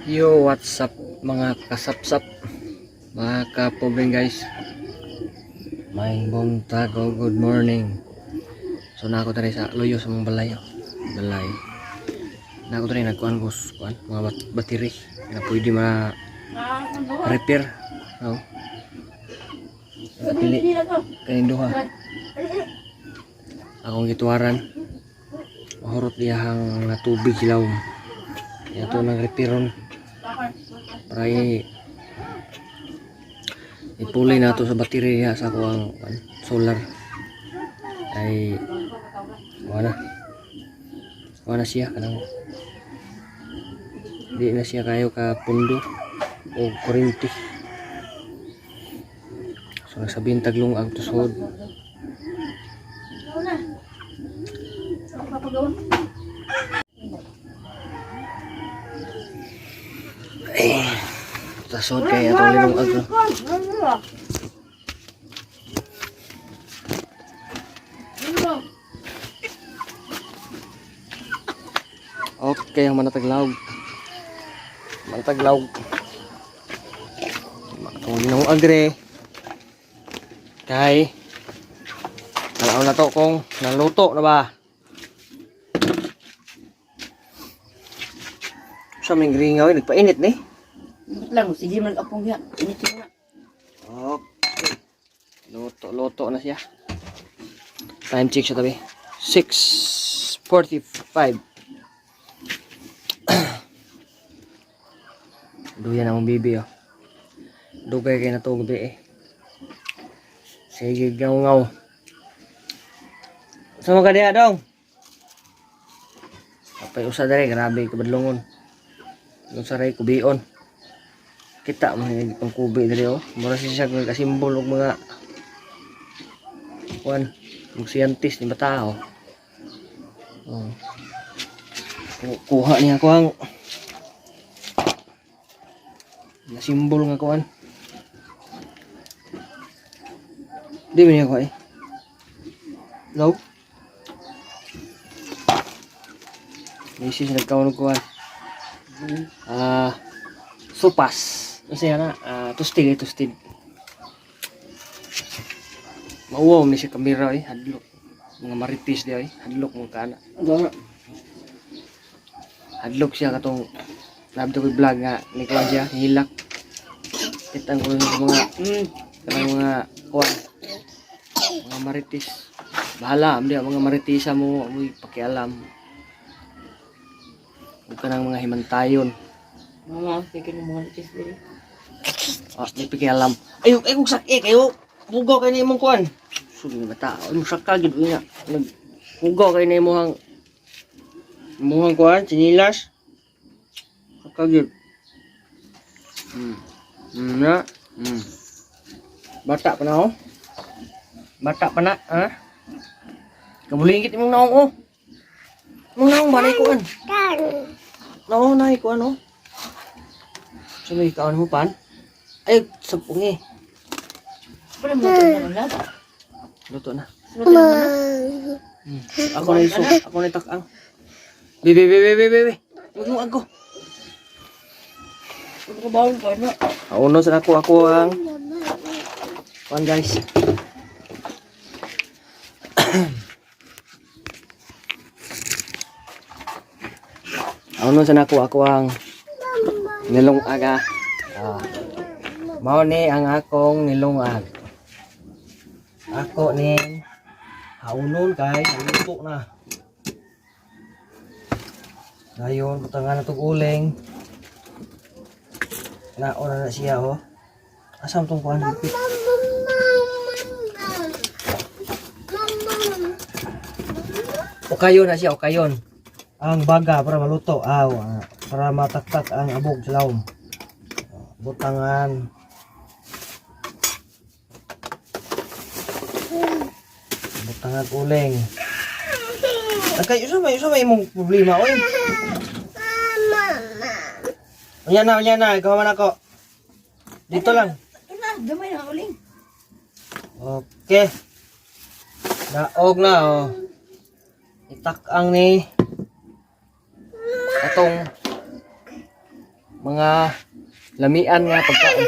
Yo, what's up mga kasapsap, mga kapobeng guys. May buntag o good morning. So na ako tari sa loyo sa mga balay. Balay. Na ako tari nagkuhan ko kuan mga battery na pwede ma-repair. No. Pili kaning duha. Akong gituwaran. Mahurot diyahang na tubig hilaw. Yato nang repairon. Para ipuli na to sa baterya sa kuang solar ay wala siya kanang di na siya kayo ka pundo o kuryente. So nasabihin taglong ang tusod tasod kay atong linong agro. Okay, ang manataglawg. Atong linong agre. Kay alaw na to kung naluto na ba. Sa may gringaw nagpainit ni. Lang, sige man apong ya. Initin na. Okay. Luto na siya. Time check siya tabi. 6:45. Duyan ang bibi oh. Dugay kay na to gabi eh. Sige ngaw. Sama ka diha dong. Apay usa dere grabe kabadlongon. Yung saray kubion. Kita mo yung pangkubi dali oh. Mura siya nagkasimbol og mga kuan, mga scientist ni batao. Oh. Kuha niya ko ang simbol nga kuan. Di ba niya ko eh. Hello? Misis nagkaon kuan. Sopas. Kasi na, tustid. Mauwaw ni siya kamera eh, hadlok. Mga maritis dia eh, hadlok mga kana. Hadlok siya katong labdo ko vlog nga ni kuan siya, hilak. Kitang ko yung mga kuan. Mga maritis. Bahala, amdi mga maritisa mo, amoy pakialam. Huwag ka ng mga himantayon. Mama, sige mo mga litis diri. Di pakialam. Ay kung sakit kayo. Bugaw kayo na imong kuan. Sulit na bata. Ay sakal gid unya. Bugaw kayo na imong kuan, sinilas. Sakal gid. Bata pa na oh. Bata pa na, ha? Kabulingit imong naong oh. Imong naong balay kuan. Naong na kuan oh. Sabi kaon mo pan? Ay, sabong eh. Wala mo ito na lang. Luto na. Luto na. Ako na iso. Ako na itakang. Bebe. Huwag mo ako. Huwag ko bawal ka na. Auno sa ako ang pan guys. Auno sa ako ang nilong aga. Mao ni ang akong nilungag. Ako ni haunon kay luto na. Ngayon butangan na tong uling. Naon na siya oh. Asam tong kuan dipit. Okayon na siya, okayon. Ang baga para maluto, para mataktak ang abog sa lawom. Butangan. Butangan uling. Okay, usah may imong problema oy. Mama. Unya na, ikaw man ako. Dito lang. Gamay na uling. Okay. Daog na oh. Itak ang ni atong mga lamian nga pagkaon.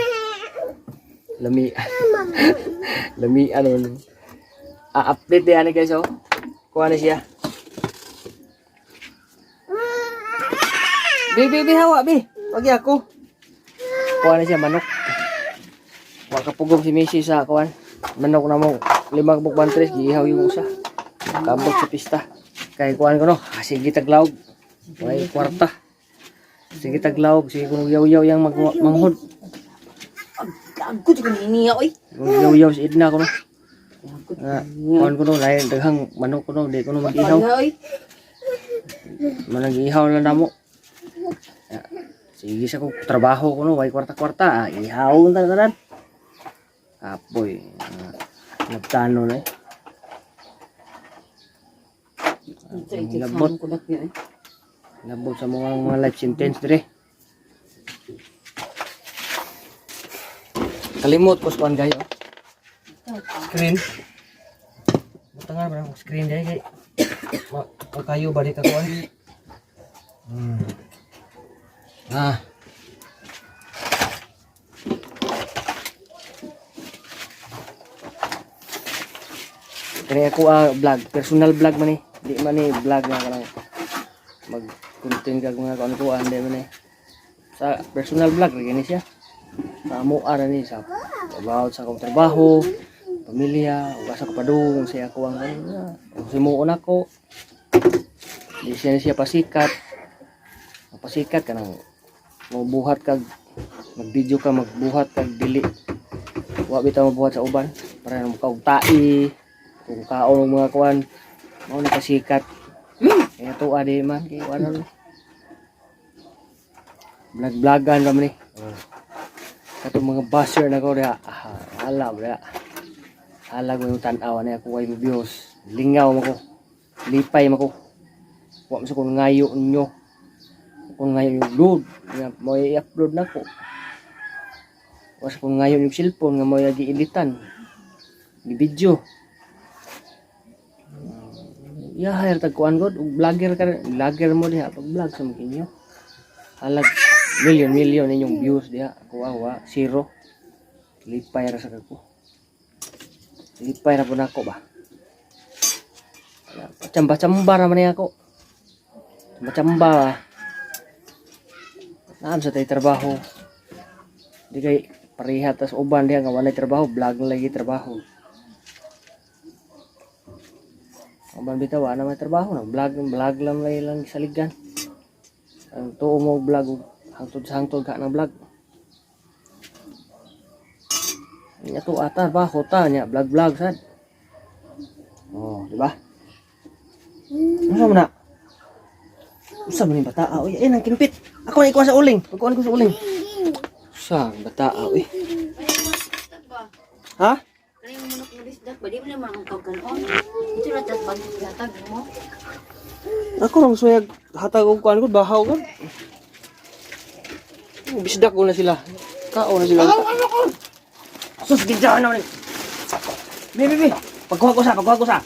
Lamian. Lamian ano. Update din ani guys oh. Kuha na siya. Bi hawa bi. Wagi ako. Kuha na siya manok. Wa kapugong si Missy sa kuan. Manok na mo 5 bukban 3 giihaw yung usa. Kabot sa pista. Kay kuan ko no. Sige taglawg. May kwarta. Sige taglawg, sige kuno yaw-yaw yang manghod. Agod ko niya oy. Yaw-yaw si Edna ko no. Kuan ko no lain daghang manok ko no, di ko no mag-ihaw. Manag-ihaw na namo. Sige sa ko trabaho ko no, way kwarta-kwarta, ihaw ta kanan. Apoy. Nagtano na eh. Labot. Labot sa mga life sentence dire. Kalimot ko saan gayo. Screen. Butangan ba ng screen dai kay. Kayo ba di ka kuan? Ah. Kaya ako vlog, personal vlog man eh. Di man eh vlog nga kanang mag-content kag mga kuan ko ande man eh. Sa personal vlog lagi ni siya. Sa amo ara ni sa about sa akong trabaho, pamilya, ug sa kapadung siya ako ang simuon ako. Di siya pasikat. Pasikat kanang mabuhat kag mag-video ka magbuhat kag dili. Wa bitaw mabuhat sa uban para makaug tai. Kung kaon ng mga kuan mao na kasikat. Kaya to adi man kay ano. Vlog-vlogan kami ni. Katong mga basher na ko diha. Hala bra. Hala ko yung tan-aw na ako way views. Lingaw mo ko. Lipay mo ko. Wa mo sa kung ngayo ninyo. Kung ngayo yung load nga mo i-upload nako. Wa sa kung ngayo yung cellphone nga mo i-editan. Di video. Hire tag kuan god ug vlogger vlogger mo diha pag vlog sa inyo. Halag million inyong views diha. Kuwa zero. Lipay ra sa kako. Lipay ra po nako ba. Chamba-chamba ra man ako. Chamba-chamba ba. Naam sa tay trabaho. Di kay pareha tas uban diha nga walay trabaho, vlog lagi trabaho. Ang bitaw na may trabaho na vlog lang lang saligan. Ang tuo mo vlog hangtod ka ng vlog. Nya to ata ba hota nya vlog sad. Oh, di ba? Ano man na? Usa man ni bata oy, nang kinpit. Ako na ikuha sa uling. Pagkuhan ko sa uling. Sa bata oy. Ha? Kani mo manok mo disdak ba di mo naman ang kagkanon. Ito na tas paglatag mo. Ako lang suyag hatag og kuan ko bahaw ko. Bisdak ko na sila. Kao na sila. Sus bidya na ni. Bi. Pagkuha ko sa.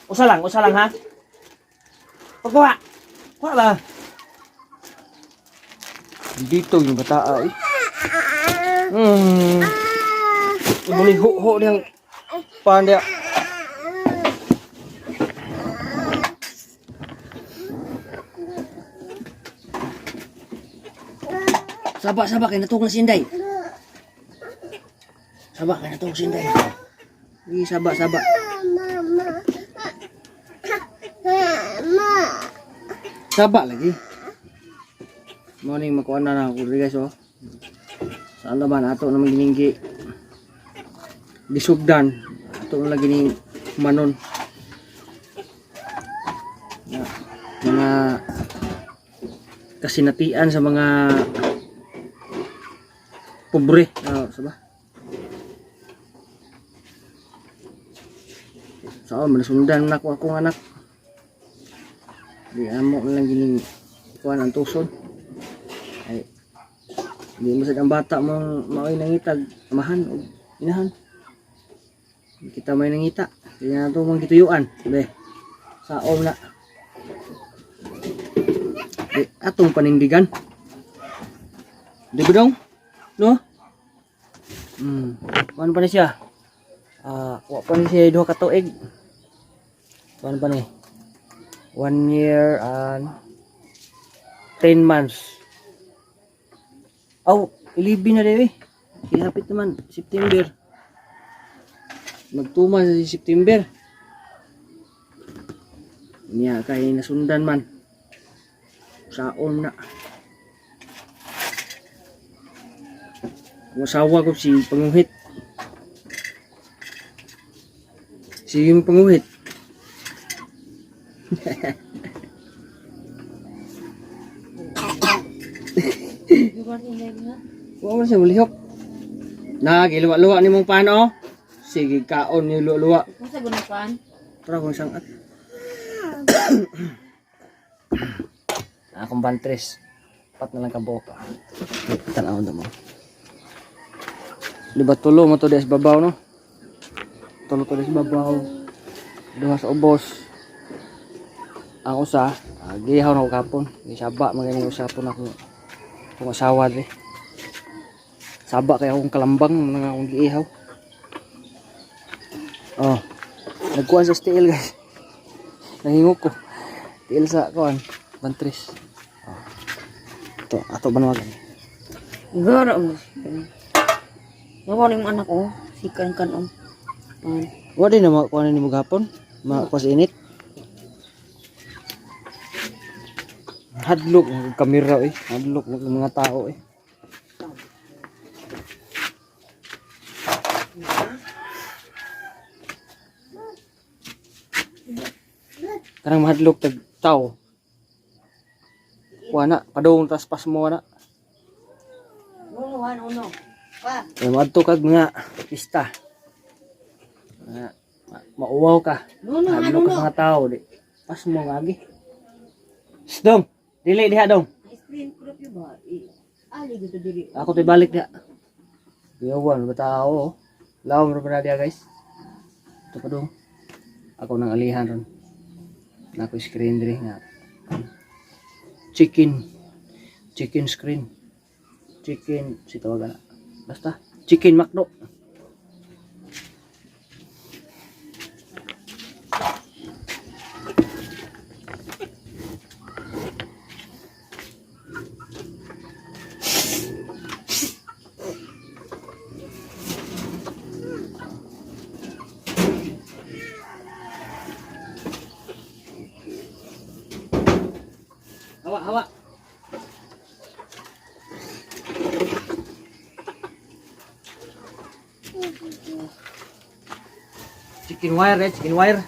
Usa lang ha. Pagkuha. Kuha ba? Dito yung bata ay. Muli ho diyang pandya. Saba kay natong sinday. Saba kay natong sinday. Ni saba. Saba lagi. Morning makuha na ako guys oh. Saan naman ato naman gininggi. Disugdan ato na lagi ni manon. Mga kasinatian sa mga pobre. Saba. So, manasundan na ako akong anak. Di amo na lang gining kuan ang tuson. Ay di masad ang bata mo maoy nangitag amahan o inahan. Kita may nangita. Kaya na ito mong gituyuan. Be, saom na. Atong panindigan. Di ba dong? No? Kuan pa ni siya? Wa pa ni siya 2 ka tuig. Kuan pa ni? 1 year and 10 months. Aw, 11 na din eh. Hihapit naman, September. Magtuma sa September. Niya kay nasundan man. Saon na. Kung asawa ko si Panguhit. Si yung Panguhit. Huwag mo siya malihok. Nagiluwa-luwa ni mong paano. Sige kaon ni luwa-luwa. Kung sa gunapan? Para kong sangat. Akong bantres. Pat na lang ka buo pa. Tanaw na mo. Di ba tulo mo to des babaw no? Tulo to des babaw. Duha sa ubos. Ang usa, gihaw na ko kapon. Gisaba maganing usapon ako. Kung asawa di. Saba kaya akong kalambang nang akong giihaw. Oh. Nagkuha sa steel guys. Nahingok ko. Tiil sa kuan, bantris. Oh. Ito, ato ba naman? Gara mo. Nawala yung anak ko. Sikan kanon. Wala din na makuha ni mo gapon. Makuha sa init. Hadlok ng kamera eh. Hadlok ng mga tao eh. Karang mahadlok tag tao. Kuha na, padung tas pas mo na. Uno. Pa. Madto kag mga pista. Mauwaw ka. Hadlok ka mga tao di. Pas mo ngagi. Dong, dili diha dong. Screen crop yung ba? Ali gitu diri. Ako tay balik diha. Yawan ba tao? Lawom ra ba diha guys? Ito pa dong. Ako nang alihan ron. Nako screen diri nga. Chicken screen. Chicken si tawagan na. Basta chicken McDo. Hawa. Chicken wire eh, chicken wire.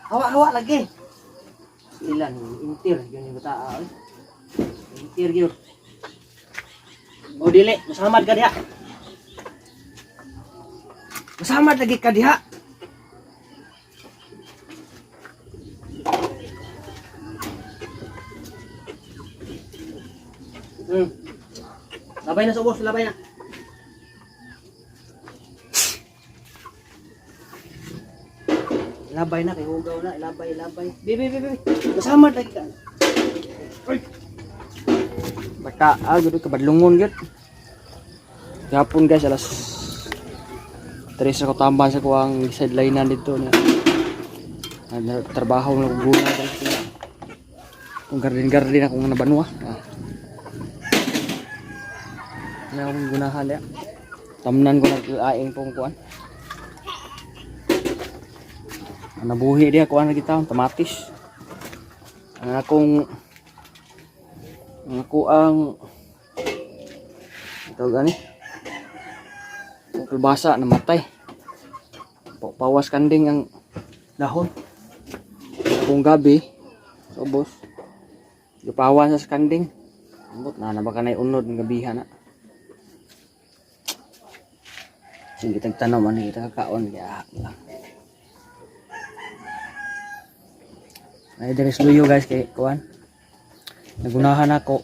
Hawa lagi. Ilan intir yun yung bata eh. Intir yun. O dili, masamad ka diha. Masamad lagi ka diha. Labay na sa ubos, labay na. Labay na kay hugaw na, labay. Bibi. Masamad lagi ka. Oy. Baka gusto ka badlungon gyud. Gapon guys, alas 3 ako tambah sa kuang sideline dito na. Trabaho na ko guna dito. Kung garden akong nabanwa. Na akong gunahan ya. Tamnan ko naglaing pong kuan. Nabuhi dia kuan lagi taon tamatis. Ang ang ito gani. Kalbasa namatay. Pawas kanding ang dahon. Kung gabi, sobos. Ipawan sa kanding. Ambot na baka na unod ng gabihan na. Sige tagtanong man kita kakaon kaya lang. Ay dari luyo guys kay kuan. Nagunahan ako.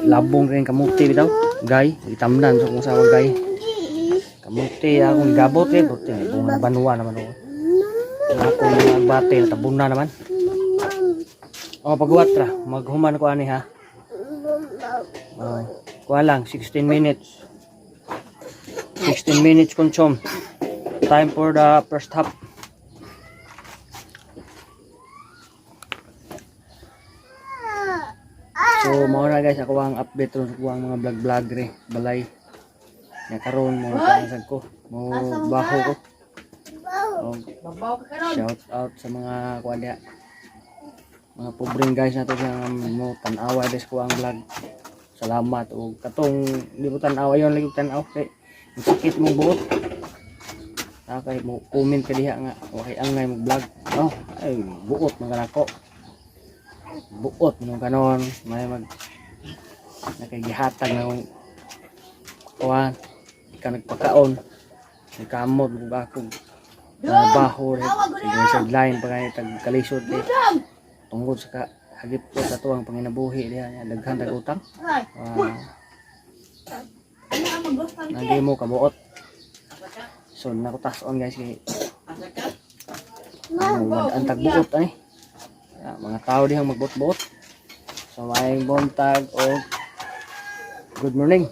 Labong rin kamuti bitaw. Gay, itamnan sa kung sawa gay. Kamuti Buti akong gabot eh. Buti bunga banwa naman ako. Akong nagbate, tabuna naman. O pagbuhat ra, maghuman ko ani ha. Kuha lang, 16 minutes. 16 minutes consume. Time for the first half. So, mga na guys, ako ang update ron sa kuwang mga vlog re, balay. Nga karon mo nasag ko, mo baho ko. Shout out sa mga kuan dia. Mga pobreng guys nato nga mo tan-awa des ko ang vlog. Salamat og katong di mo tan-awa yon lagi tan-aw kay sakit mong buot. Kay mo comment ka diha nga okay angay mo vlog. Oh, ay buot man kanako. Buot man kanon may mag nakagihatag na kung kuan ikaw nagpakaon nagkamot mo ba akong baho rin sa line pa kayo tagkalisod eh tungkol sa hagip ko sa tuwang panginabuhi diha daghan tag utang hindi mo kabuot so nakutason guys kay ang tagbuot ani mga tao dihang magbuot-buot so maayong buntag o good morning.